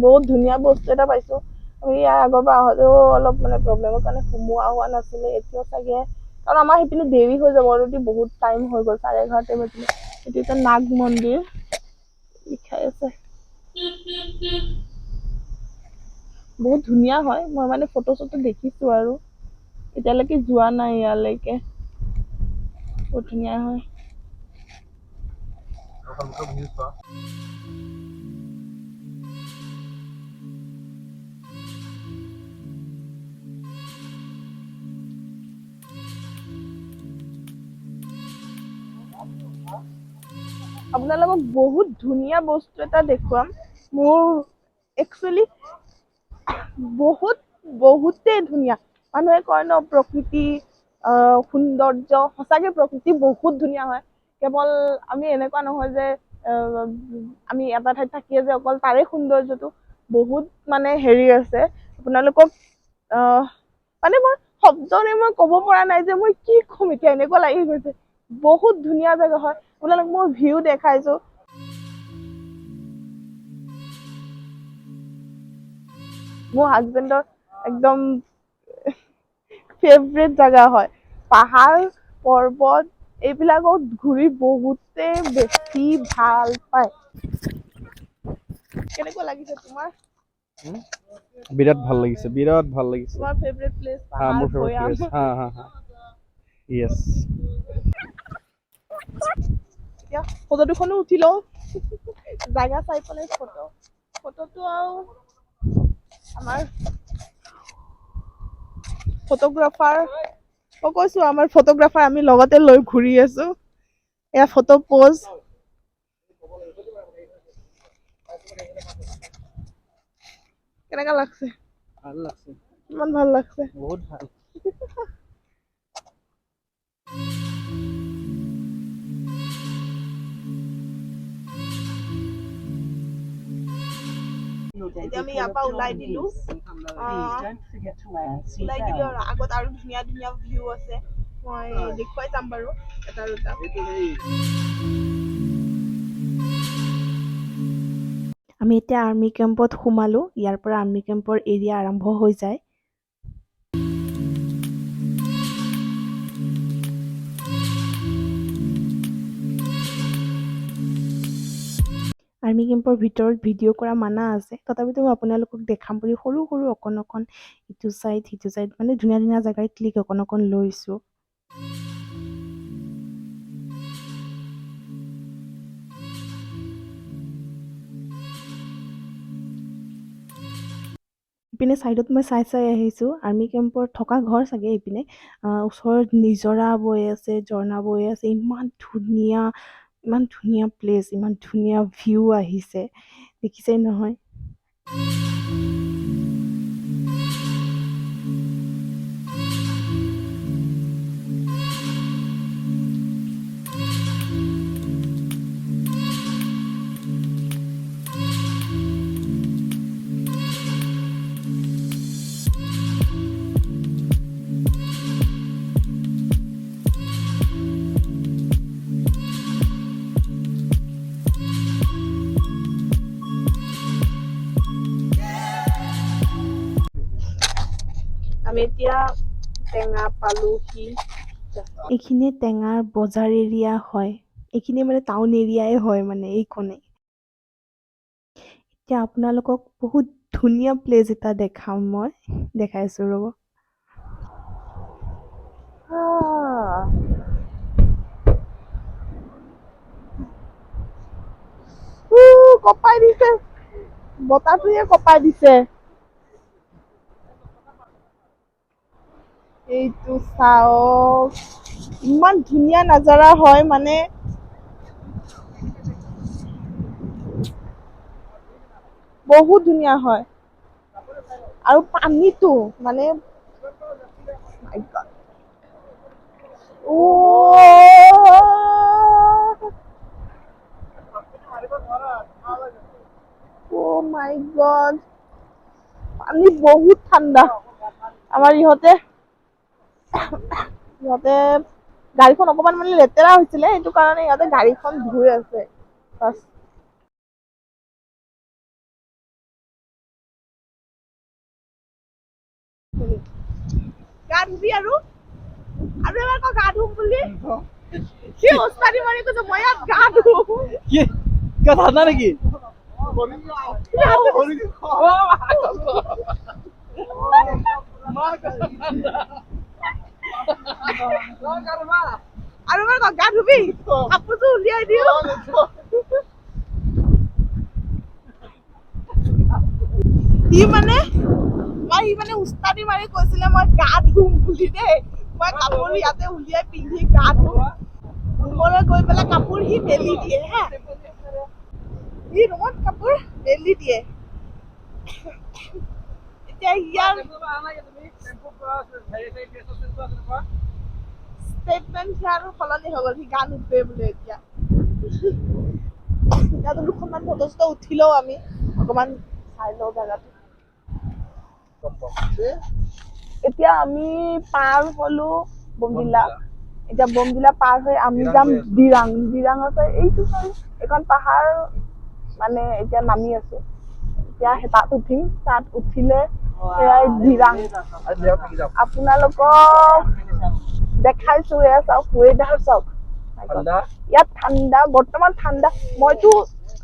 বহুত ধুনীয়া বস্তু এটা পাইছো আমি ইয়াৰ আগৰ পৰা আহোঁতেও অলপ মানে প্ৰব্লেমৰ কাৰণে সোমোৱা হোৱা নাছিলে এতিয়াও চাগে কাৰণ আমাৰ সেইপিনে দেৰি হৈ যাব অলৰেডি বহুত টাইম হৈ গ'ল 11:30 বাজিলে এইটো এটা নাগ মন্দিৰ লিখাই আছে বহুত ধুনীয়া হয় মই মানে ফটো চটো দেখিছো আৰু এতিয়ালৈকে যোৱা নাই ইয়ালৈকে বহুত ধুনীয়া হয় আপোনালোকক বহুত ধুনীয়া বস্তু এটা দেখুৱাম মোৰ একচুৱেলি বহুতেই ধুনীয়া মানুহে কয় ন প্ৰকৃতি সৌন্দৰ্য সঁচাকে প্ৰকৃতি বহুত ধুনীয়া হয় কেৱল আমি এনেকুৱা নহয় যে আমি এটা ঠাইত থাকিয়ে যে অকল তাৰে সৌন্দৰ্যটো বহুত মানে হেৰি আছে আপোনালোকক মানে মই শব্দৰে মই ক'ব পৰা নাই যে মই কি ক'ম এতিয়া এনেকুৱা লাগি গৈছে বহুত ধুনীয়া জেগা হয় আপোনালোক মই ভিউ দেখাইছো মোৰ হাজবেণ্ডৰ একদম ফেভৰেট জেগা হয় পাহাৰ পৰ্বত এইবিলাকত ঘূৰি বহুতে বেছি ভাল পায় কেনেকুৱা লাগিছে তোমাৰ বিৰাট ভাল লাগিছে তোমাৰ ফেভৰেট প্লেচ পাহাৰ মোৰ ফেভৰেট ভৈয়াম প্লেচ হা ইয়েছ এতিয়া ফটো দুখনো উঠি লওঁ জাগা চাই পেলাই ফটোটো আৰু আমাৰ ফটোগ্ৰাফাৰ মই কৈছো আমাৰ ফটোগ্ৰাফাৰ আমি লগতে লৈ ঘূৰি আছো এয়া ফটো পোজ কেনেকা লাগছে ভাল লাগছে ইমান ভাল লাগছে বহুত ভাল এতিয়া আমি ইয়াৰ পৰা ওলাই দিলো আৰু আগত আৰু ধুনীয়া ধুনীয়া ভিউ আছে মই দেখুৱাই যাম বাৰু এটা দুটা আমি এতিয়া আৰ্মি কেম্পত সোমালো ইয়াৰ পৰা আৰ্মি কেম্পৰ এৰিয়া আৰম্ভ হৈ যায় আৰ্মি কেম্পৰ ভিতৰত ভিডিঅ' কৰা মানা আছে তথাপিতো মই আপোনালোকক দেখাম বুলি সৰু সৰু অকণ ইটো চাইড সিটো চাইড মানে ধুনীয়া ধুনীয়া জেগাৰ ক্লিক অকণ লৈছো ইপিনে চাইডত মই চাই আহিছো আৰ্মি কেম্পৰ থকা ঘৰ চাগে ইপিনে ওচৰত নিজৰা বৈ আছে ঝৰ্ণা বৈ আছে ইমান ধুনীয়া প্লেচ ইমান ধুনীয়া ভিউ আহিছে দেখিছে নহয় আমি এতিয়া টেঙা পালোহি এইখিনি টেঙাৰ বজাৰ এৰিয়া হয় এইখিনি মানে টাউন এৰিয়াই হয় মানে এইখনে এতিয়া আপোনালোকক বহুত ধুনীয়া প্লেচ এটা দেখাম মই দেখাইছো ৰ'ব কপাই দিছে বতাহটোৱে কপাই দিছে এইটো চাওক ইমান ধুনীয়া নাজাৰা হয় মানে বহুত ধুনীয়া হয় আৰু পানীটো মানে Oh my God পানী বহুত ঠাণ্ডা আমাৰ ইহঁতে গাড়ীখন অকমান মানে লেতেৰা হৈছিলে সেইটো কাৰণে ইহঁতে গাড়ীখন ধুই আছে গা ধুবি আৰু এবাৰ কওঁ গা ধুম বুলি কি ওস্তাদি মাৰি কৈছে মই ইয়াত গা ধুম কি কিয় ঠাণ্ডা নেকি আৰু এবাৰ কওঁ গা ধুবি কাপোৰটো উলিয়াই দিওঁ সি মানে উস্তাদি মাৰি কৈছিলে মই গা ধুম বুলি দেই মই কাপোৰ ইয়াতে উলিয়াই পিন্ধি গা ধুম ৰুমলৈ গৈ পেলাই কাপোৰ সি মেলি দিয়ে হা সি ৰুমত কাপোৰ মেলি দিয়ে এতিয়া ইয়াৰ ষ্টেটমেণ্ট আৰু সলনি হৈ গ'ল সি গা নুধুৱে বোলে এতিয়া ইয়াতো দুখনমান ফটো চটো উঠিলেও আমি অকমান চাই লওঁ জাগাটো এতিয়া আমি পাৰ হলো বমদিলা এতিয়া বমদিলা পাৰ হৈ আমি যাম দিৰাঙৰ পৰা এইটো এখন পাহাৰ মানে এতিয়া নামি আছো এতিয়া তাত উঠিম তাত উঠিলে সেয়াই দিৰাং আপোনালোকক দেখাইছো এয়া চাওক ৱেডাৰ চাওক ইয়াত ঠাণ্ডা বৰ্তমান ঠাণ্ডা মইতো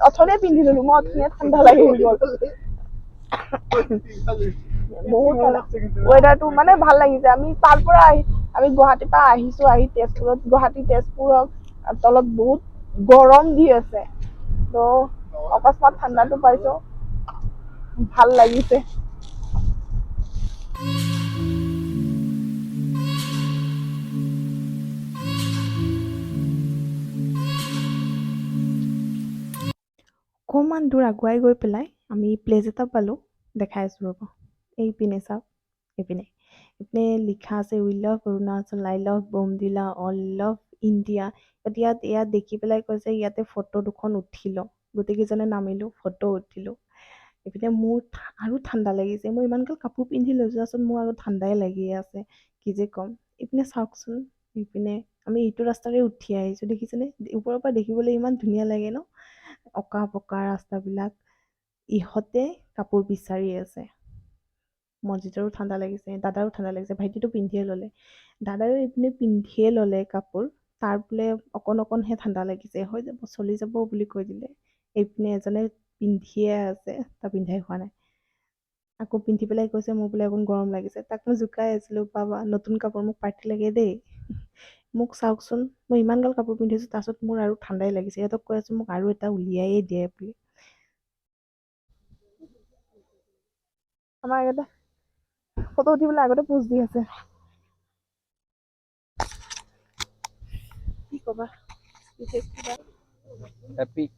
অথনিয়ে পিন্ধি ললো মই অথনিয়ে ঠাণ্ডা লাগি গ'ল বহুত ৱেডাৰটো মানে ভাল লাগিছে আমি তাৰ পৰা আমি গুৱাহাটীৰ পৰা আহিছো আহি তেজপুৰত তেজপুৰত তলত বহুত গৰম দি আছে ত অকস্মাত ঠাণ্ডাটো পাইছো ভাল লাগিছে অকণমান দূৰ আগুৱাই গৈ পেলাই আমি প্লেচ এটা পালোঁ দেখাই আছোঁ ৰ'ব এইপিনে চাওক এইপিনে লিখা আছে we love Arunachal I love Bomdila all love India ইয়াত দেখি পেলাই কৈছে ইয়াতে ফটো দুখন উঠি লওঁ গোটেইকেইজনে নামিলোঁ ফটো উঠিলোঁ এইপিনে মোৰ আৰু ঠাণ্ডা লাগিছে মই ইমানগাল কাপোৰ পিন্ধি লৈছোঁ আচোন মোৰ আৰু ঠাণ্ডাই লাগি আছে কি যে ক'ম এইপিনে চাওকচোন এইপিনে আমি এইটো ৰাস্তাৰে উঠি আহিছোঁ দেখিছেনে ওপৰৰ পৰা দেখিবলৈ ইমান ধুনীয়া লাগে ন অঁকা পকা ৰাস্তাবিলাক ইহঁতে কাপোৰ বিচাৰি আছে মনজিতৰো ঠাণ্ডা লাগিছে দাদাৰো ঠাণ্ডা লাগিছে ভাইটিটো পিন্ধিয়ে ল'লে দাদাও এইপিনে পিন্ধিয়ে ল'লে কাপোৰ তাৰ বোলে অকণহে ঠাণ্ডা লাগিছে হৈ যাব চলি যাব বুলি কৈ দিলে এইপিনে এজনে পিন্ধিয়ে আছে তাৰ পিন্ধাই হোৱা নাই আকৌ পিন্ধি পেলাই কৈছে মোৰ বোলে অকণ গৰম লাগিছে তাক মই জোকাই আছিলোঁ বাবা নতুন কাপোৰ মোক পাৰ্টি লাগে দেই মোক চাওকচোন মই ইমানগাল কাপোৰ পিন্ধিছোঁ তাৰপিছত মোৰ আৰু ঠাণ্ডাই লাগিছে সিহঁতক কৈ আছোঁ মোক আৰু এটা উলিয়াইয়ে দিয়ে বুলি আমাৰ আগতে ফটো উঠিবলৈ আগতে পোজ দি আছে কি ক'বা এপিক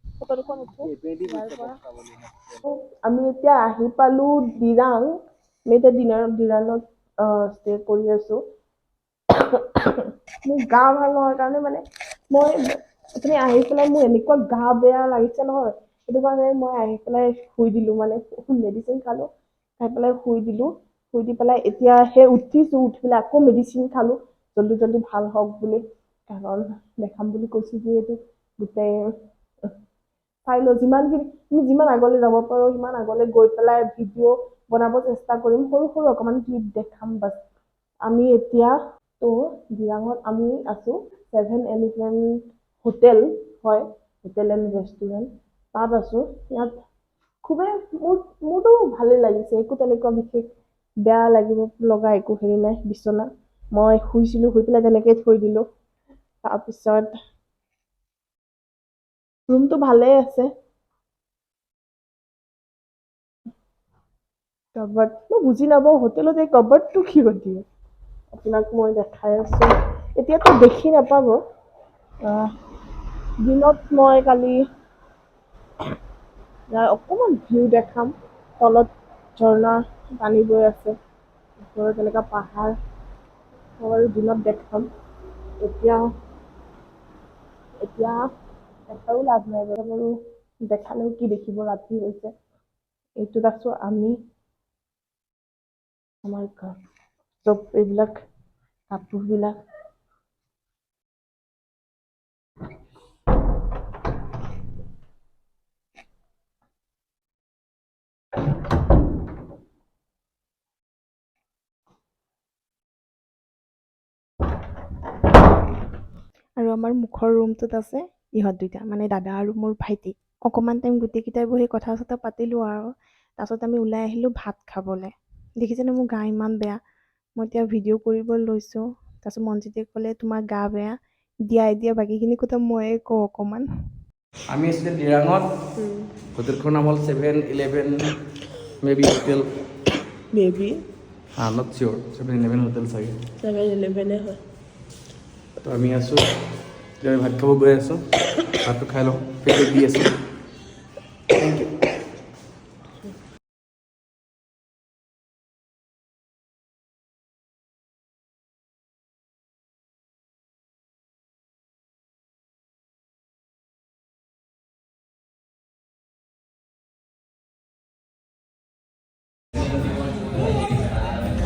ফটো দুখন উঠো আমি এতিয়া আহি পালো দিৰাং আমি এতিয়া দিৰাঙত ষ্টে কৰি আছো মোৰ গা ভাল নহয় কাৰণে মানে মই আপুনি আহি পেলাই মোৰ এনেকুৱা গা বেয়া লাগিছে নহয় সেইটো কাৰণে মই আহি পেলাই শুই দিলো মানে মেডিচিন খালো খাই পেলাই শুই দি পেলাই এতিয়া সেই উঠিছো উঠি পেলাই আকৌ মেডিচিন খালো জল্দি ভাল হওক বুলি কাৰণ দেখাম বুলি কৈছো যিহেতু গোটেই চাই লওঁ যিমান আগলৈ যাব পাৰো সিমান আগলৈ গৈ পেলাই ভিডিঅ' বনাব চেষ্টা কৰিম সৰু অকণমান ক্লিপ দেখাম বাছ আমি এতিয়া ত' দিৰাঙত আমি আছো 7-Eleven হোটেল হয় হোটেল এণ্ড ৰেষ্টুৰেণ্ট তাত আছো ইয়াত খুবেই মোৰতো ভালেই লাগিছে একো তেনেকুৱা বিশেষ বেয়া লাগিব লগা একো হেৰি নাই বিচনা মই শুই পেলাই তেনেকৈ থৈ দিলোঁ তাৰপিছত ৰুমটো ভালেই আছে কাবাৰ্ড মই বুজি নাপাওঁ হোটেলত এই কাবাৰ্ডটো কি দিয়ে আপোনাক মই দেখাই আছো এতিয়াতো দেখি নাপাব দিনত মই কালি অকণমান ভিউ দেখাম তলত ঝৰ্ণা পানী বৈ আছে ওপৰত তেনেকুৱা পাহাৰ আৰু দিনত দেখাম এতিয়া দেখাও লাভ নাই বাৰু দেখালেও কি দেখিব ৰাতি হৈছে এইটোত আছো আমি আমাৰ ঘৰ চব এইবিলাক কাপোৰবিলাক আৰু আমাৰ মুখৰ ৰুমটোত আছে ইহঁত দুইটা, মানে দাদা আৰু মোৰ ভাইটি। অকণমান টাইম গোটেইকেইটাই বহি কথা চথা পাতিলোঁ আৰু তাৰপাছত আমি ওলাই আহিলোঁ ভাত খাবলৈ। দেখিছেনে মোৰ গা ইমান বেয়া, মই এতিয়া ভিডিঅ' কৰিব লৈছোঁ। তাৰপাছত মনজিতে ক'লে তোমাৰ গা বেয়া, দিয়া এতিয়া বাকীখিনি কথা ময়ে কওঁ অকণমান। আমি আছিলোঁ দিৰাঙত, হোটেলখনৰ নাম হ'ল 7-11 may be hotel, maybe not sure 7-11 hotel চাগে। 7-11 হয়। তো আমি আছোঁ, এতিয়া আমি ভাত খাব গৈ আছোঁ, ভাতটো খাই লওঁ, ফিডবেক দি আছোঁ। Thank you.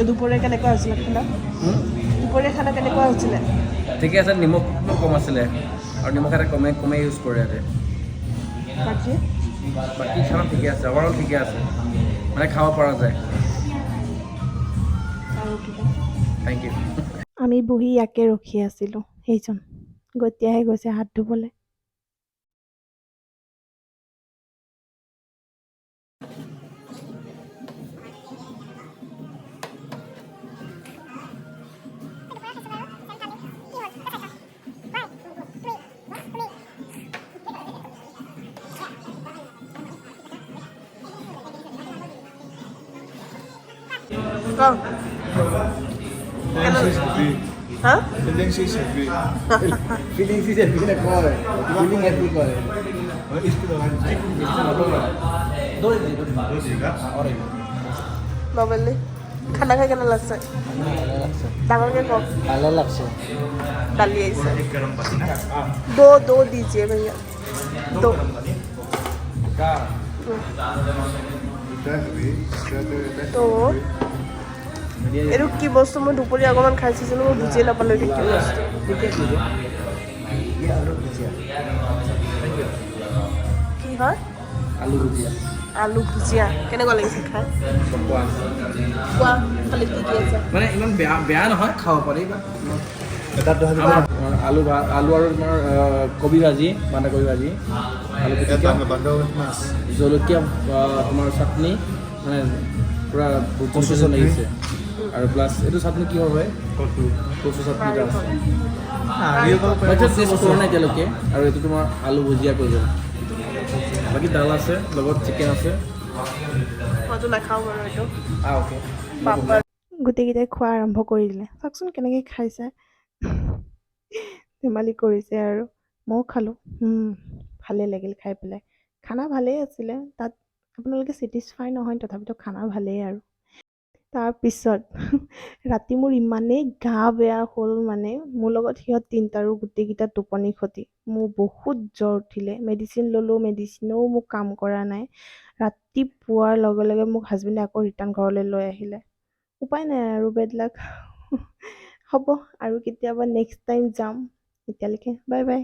দুপৰীয়া কেনেকুৱা হৈছিলে খানা? দুপৰীয়া খানা কেনেকুৱা হৈছিলে? ঠিকে আছে, নিমখ কম আছিলে আৰু নিমখ এটা কমে ইউজ কৰে ইয়াতে। বাকী খানা ঠিকে আছে, অভাৰঅল ঠিকে আছে, মানে খাব পৰা যায়। Thank you. আমি বহি ইয়াকে ৰখি আছিলোঁ, সেইজন গতিয়াহে গৈছে হাত ধুবলৈ। Con hả? Feeling is happy na kore. Feeling happy kore. Babali खाना खाई केना लगছে? डांगरके कम ভালো লাগছে। डाली ऐसे दो दीजिए भैया, दो। তো এইটো কি বস্তু? মই দুপৰীয়া অকণমান খাইছিলোঁ, মই বুজিয়ে নাপালোঁ এইটো কি বস্তু। কি হয়? আলু ভুজিয়া। আলু ভুজিয়া কেনেকুৱা লাগিছে খাই? কোৱা খালি কি কি আছে? মানে ইমান বেয়া নহয়, খাব পাৰি। আলু আৰু তোমাৰ কবি ভাজি, বন্ধাকবি ভাজি, আলু পিটিকা, জলকীয়া, তোমাৰ চাটনি, মানে পূৰা কচু লাগিছে। আৰু প্লাছ এইটো চাটনি কিহৰ হয়? কচু চাটনি এটা আছে। মই টেষ্ট কৰা নাই এতিয়ালৈকে। আৰু এইটো তোমাৰ আলু ভুজিয়া কৰি দিওঁ। বাকী দাল আছে, লগত চিকেন আছে। মইতো নাখাওঁ বাৰু এইটো। অ'কে। গোটেইকেইটাই খোৱা আৰম্ভ কৰি দিলে, চাওকচোন কেনেকৈ খাইছে। ধেমালি কৰিছে আৰু ময়ো খালোঁ। ভালেই লাগিল খাই পেলাই, খানা ভালেই আছিলে। তাত আপোনালোকে ছেটিছফাই নহয়, তথাপিতো খানা ভালেই আৰু। তাৰপিছত ৰাতি মোৰ ইমানেই গা বেয়া হ'ল, মানে মোৰ লগত সিহঁত তিনিটাৰো গোটেইকেইটা টোপনি ক্ষতি। মোৰ বহুত জ্বৰ উঠিলে, মেডিচিন ল'লোঁ, মেডিচিনেও মোক কাম কৰা নাই। ৰাতিপুৱাৰ লগে লগে মোক হাজবেণ্ডে আকৌ ৰিটাৰ্ণ ঘৰলৈ লৈ আহিলে। উপায় নাই আৰু, বেড লাক। হ'ব আৰু কেতিয়াবা নেক্সট টাইম যাম। এতিয়ালৈকে বাই বাই।